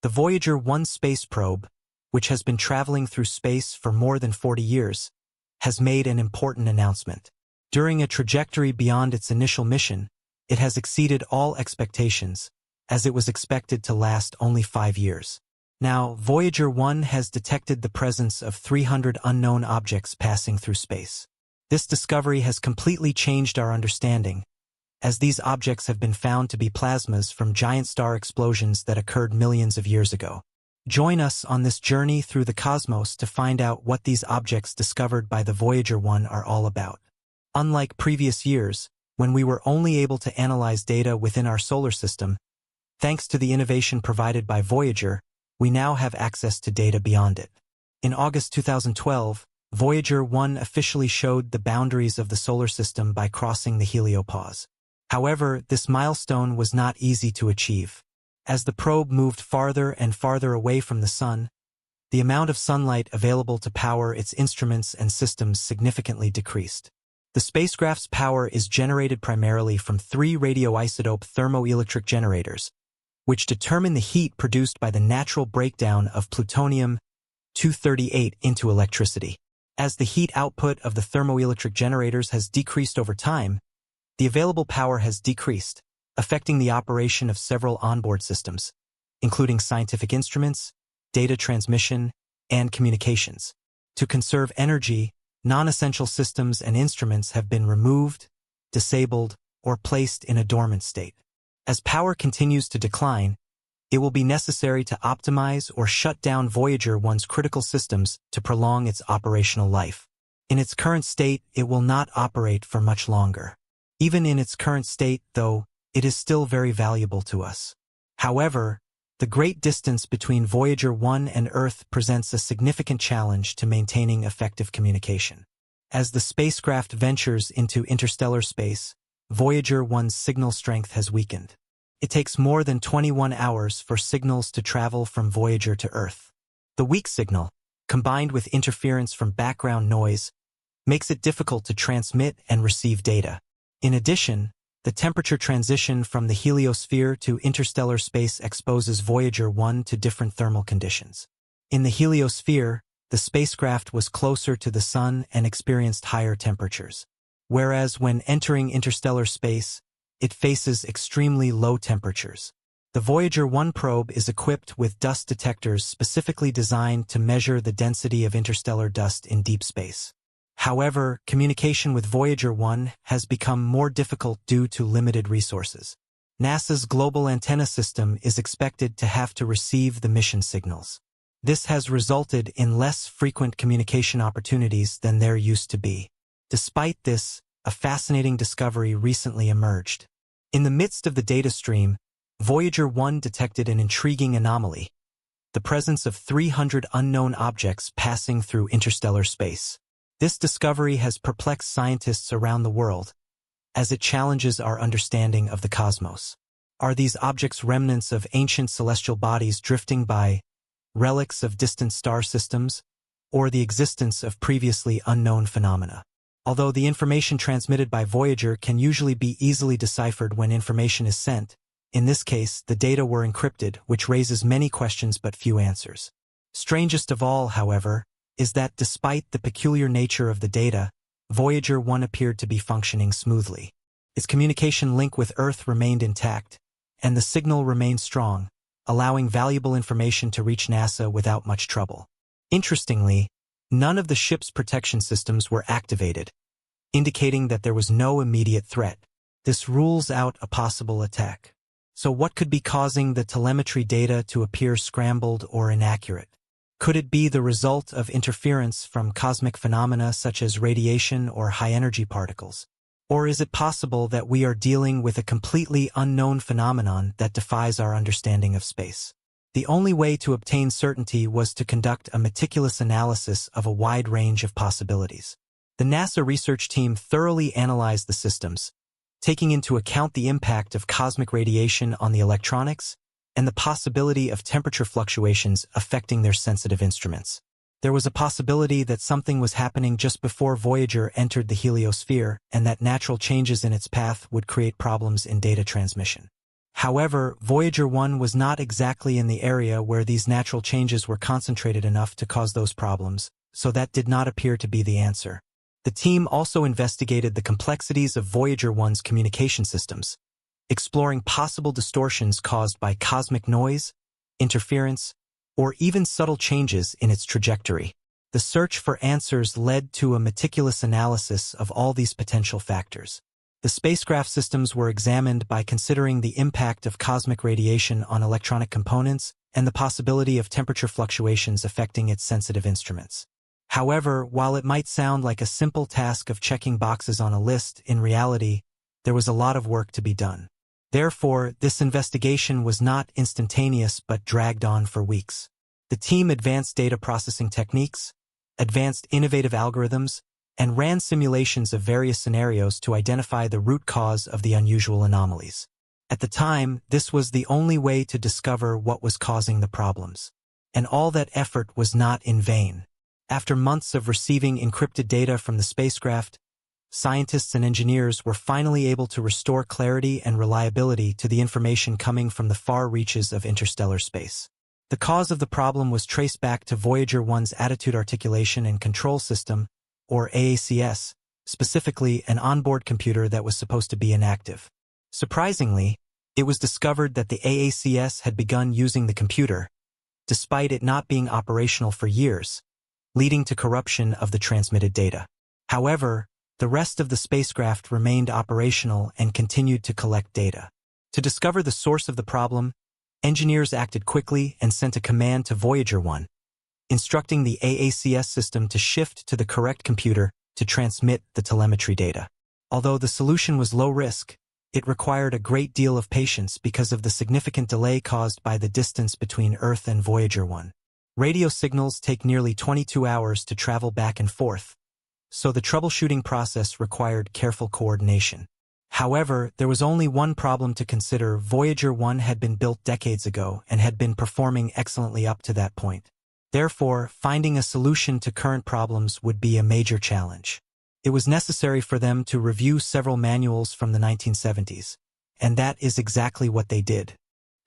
The Voyager 1 space probe, which has been traveling through space for more than 40 years, has made an important announcement. During a trajectory beyond its initial mission, it has exceeded all expectations, as it was expected to last only 5 years. Now, Voyager 1 has detected the presence of 300 unknown objects passing through space. This discovery has completely changed our understanding, as these objects have been found to be plasmas from giant star explosions that occurred millions of years ago. Join us on this journey through the cosmos to find out what these objects discovered by the Voyager 1 are all about. Unlike previous years, when we were only able to analyze data within our solar system, thanks to the innovation provided by Voyager, we now have access to data beyond it. In August 2012, Voyager 1 officially showed the boundaries of the solar system by crossing the heliopause. However, this milestone was not easy to achieve. As the probe moved farther and farther away from the Sun, the amount of sunlight available to power its instruments and systems significantly decreased. The spacecraft's power is generated primarily from 3 radioisotope thermoelectric generators, which determine the heat produced by the natural breakdown of plutonium-238 into electricity. As the heat output of the thermoelectric generators has decreased over time, the available power has decreased, affecting the operation of several onboard systems, including scientific instruments, data transmission, and communications. To conserve energy, non-essential systems and instruments have been removed, disabled, or placed in a dormant state. As power continues to decline, it will be necessary to optimize or shut down Voyager 1's critical systems to prolong its operational life. In its current state, it will not operate for much longer. Even in its current state, though, it is still very valuable to us. However, the great distance between Voyager 1 and Earth presents a significant challenge to maintaining effective communication. As the spacecraft ventures into interstellar space, Voyager 1's signal strength has weakened. It takes more than 21 hours for signals to travel from Voyager to Earth. The weak signal, combined with interference from background noise, makes it difficult to transmit and receive data. In addition, the temperature transition from the heliosphere to interstellar space exposes Voyager 1 to different thermal conditions. In the heliosphere, the spacecraft was closer to the Sun and experienced higher temperatures, whereas when entering interstellar space, it faces extremely low temperatures. The Voyager 1 probe is equipped with dust detectors specifically designed to measure the density of interstellar dust in deep space. However, communication with Voyager 1 has become more difficult due to limited resources. NASA's Global Antenna System is expected to have to receive the mission signals. This has resulted in less frequent communication opportunities than there used to be. Despite this, a fascinating discovery recently emerged. In the midst of the data stream, Voyager 1 detected an intriguing anomaly: the presence of 300 unknown objects passing through interstellar space. This discovery has perplexed scientists around the world, as it challenges our understanding of the cosmos. Are these objects remnants of ancient celestial bodies drifting by, relics of distant star systems, or the existence of previously unknown phenomena? Although the information transmitted by Voyager can usually be easily deciphered when information is sent, in this case, the data were encrypted, which raises many questions but few answers. Strangest of all, however, is that despite the peculiar nature of the data, Voyager 1 appeared to be functioning smoothly. Its communication link with Earth remained intact, and the signal remained strong, allowing valuable information to reach NASA without much trouble. Interestingly, none of the ship's protection systems were activated, indicating that there was no immediate threat. This rules out a possible attack. So what could be causing the telemetry data to appear scrambled or inaccurate? Could it be the result of interference from cosmic phenomena such as radiation or high-energy particles? Or is it possible that we are dealing with a completely unknown phenomenon that defies our understanding of space? The only way to obtain certainty was to conduct a meticulous analysis of a wide range of possibilities. The NASA research team thoroughly analyzed the systems, taking into account the impact of cosmic radiation on the electronics and the possibility of temperature fluctuations affecting their sensitive instruments. There was a possibility that something was happening just before Voyager entered the heliosphere and that natural changes in its path would create problems in data transmission. However, Voyager 1 was not exactly in the area where these natural changes were concentrated enough to cause those problems, so that did not appear to be the answer. The team also investigated the complexities of Voyager 1's communication systems, exploring possible distortions caused by cosmic noise, interference, or even subtle changes in its trajectory. The search for answers led to a meticulous analysis of all these potential factors. The spacecraft systems were examined by considering the impact of cosmic radiation on electronic components and the possibility of temperature fluctuations affecting its sensitive instruments. However, while it might sound like a simple task of checking boxes on a list, in reality, there was a lot of work to be done. Therefore, this investigation was not instantaneous but dragged on for weeks. The team advanced data processing techniques, advanced innovative algorithms, and ran simulations of various scenarios to identify the root cause of the unusual anomalies. At the time, this was the only way to discover what was causing the problems. And all that effort was not in vain. After months of receiving encrypted data from the spacecraft, scientists and engineers were finally able to restore clarity and reliability to the information coming from the far reaches of interstellar space. The cause of the problem was traced back to Voyager 1's Attitude Articulation and Control System, or AACS, specifically an onboard computer that was supposed to be inactive. Surprisingly, it was discovered that the AACS had begun using the computer, despite it not being operational for years, leading to corruption of the transmitted data. However, the rest of the spacecraft remained operational and continued to collect data. To discover the source of the problem, engineers acted quickly and sent a command to Voyager 1, instructing the AACS system to shift to the correct computer to transmit the telemetry data. Although the solution was low risk, it required a great deal of patience because of the significant delay caused by the distance between Earth and Voyager 1. Radio signals take nearly 22 hours to travel back and forth, so the troubleshooting process required careful coordination. However, there was only one problem to consider. Voyager 1 had been built decades ago and had been performing excellently up to that point. Therefore, finding a solution to current problems would be a major challenge. It was necessary for them to review several manuals from the 1970s, and that is exactly what they did.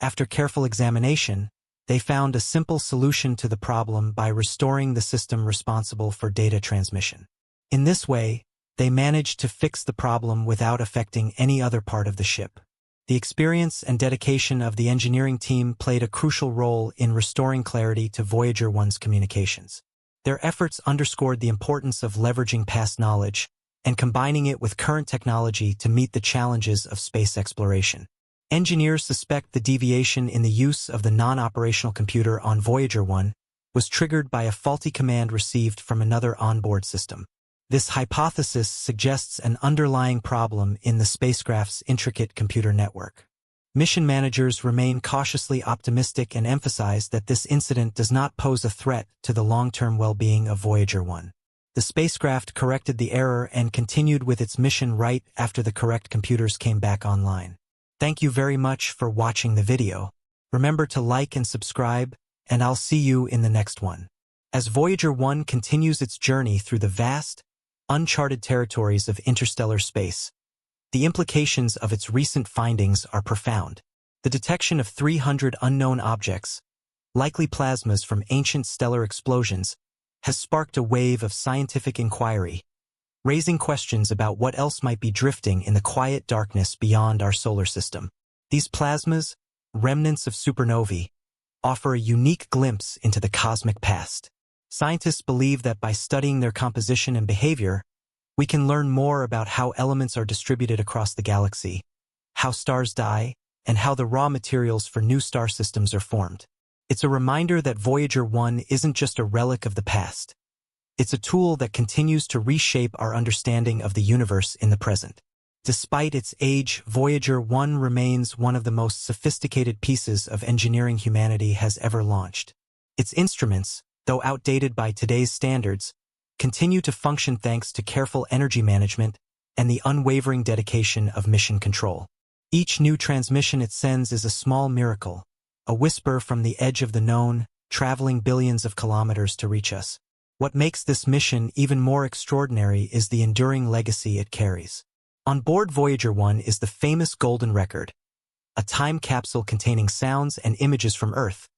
After careful examination, they found a simple solution to the problem by restoring the system responsible for data transmission. In this way, they managed to fix the problem without affecting any other part of the ship. The experience and dedication of the engineering team played a crucial role in restoring clarity to Voyager 1's communications. Their efforts underscored the importance of leveraging past knowledge and combining it with current technology to meet the challenges of space exploration. Engineers suspect the deviation in the use of the non-operational computer on Voyager 1 was triggered by a faulty command received from another onboard system. This hypothesis suggests an underlying problem in the spacecraft's intricate computer network. Mission managers remain cautiously optimistic and emphasize that this incident does not pose a threat to the long-term well-being of Voyager 1. The spacecraft corrected the error and continued with its mission right after the correct computers came back online. Thank you very much for watching the video. Remember to like and subscribe, and I'll see you in the next one. As Voyager 1 continues its journey through the vast, uncharted territories of interstellar space, the implications of its recent findings are profound. The detection of 300 unknown objects, likely plasmas from ancient stellar explosions, has sparked a wave of scientific inquiry, raising questions about what else might be drifting in the quiet darkness beyond our solar system. These plasmas, remnants of supernovae, offer a unique glimpse into the cosmic past. Scientists believe that by studying their composition and behavior, we can learn more about how elements are distributed across the galaxy, how stars die, and how the raw materials for new star systems are formed. It's a reminder that Voyager 1 isn't just a relic of the past. It's a tool that continues to reshape our understanding of the universe in the present. Despite its age, Voyager 1 remains one of the most sophisticated pieces of engineering humanity has ever launched. Its instruments, though outdated by today's standards, continue to function thanks to careful energy management and the unwavering dedication of mission control. Each new transmission it sends is a small miracle, a whisper from the edge of the known, traveling billions of kilometers to reach us. What makes this mission even more extraordinary is the enduring legacy it carries. On board Voyager 1 is the famous Golden Record, a time capsule containing sounds and images from Earth,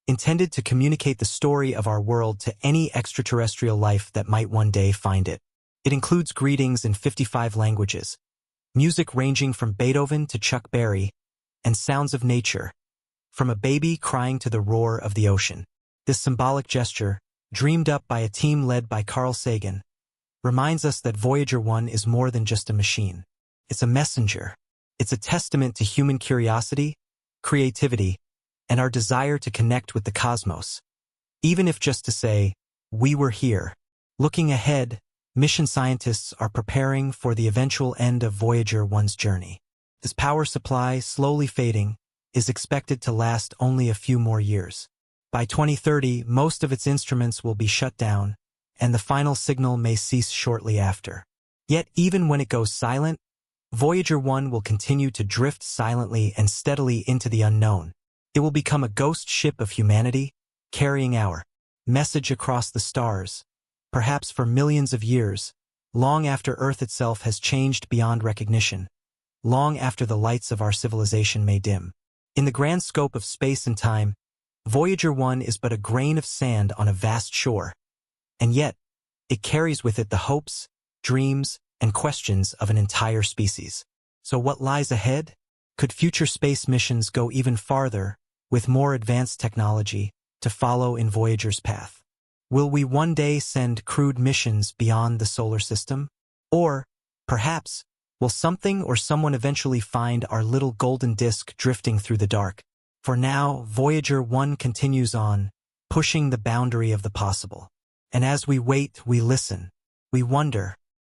intended to communicate the story of our world to any extraterrestrial life that might one day find it. It includes greetings in 55 languages, music ranging from Beethoven to Chuck Berry, and sounds of nature, from a baby crying to the roar of the ocean. This symbolic gesture, dreamed up by a team led by Carl Sagan, reminds us that Voyager 1 is more than just a machine. It's a messenger. It's a testament to human curiosity, creativity, and our desire to connect with the cosmos. Even if just to say, we were here. Looking ahead, mission scientists are preparing for the eventual end of Voyager 1's journey. Its power supply, slowly fading, is expected to last only a few more years. By 2030, most of its instruments will be shut down, and the final signal may cease shortly after. Yet even when it goes silent, Voyager 1 will continue to drift silently and steadily into the unknown. It will become a ghost ship of humanity, carrying our message across the stars, perhaps for millions of years, long after Earth itself has changed beyond recognition, long after the lights of our civilization may dim. In the grand scope of space and time, Voyager 1 is but a grain of sand on a vast shore, and yet it carries with it the hopes, dreams, and questions of an entire species. So what lies ahead? Could future space missions go even farther, with more advanced technology, to follow in Voyager's path? Will we one day send crewed missions beyond the solar system? Or, perhaps, will something or someone eventually find our little golden disk drifting through the dark? For now, Voyager 1 continues on, pushing the boundary of the possible. And as we wait, we listen. We wonder,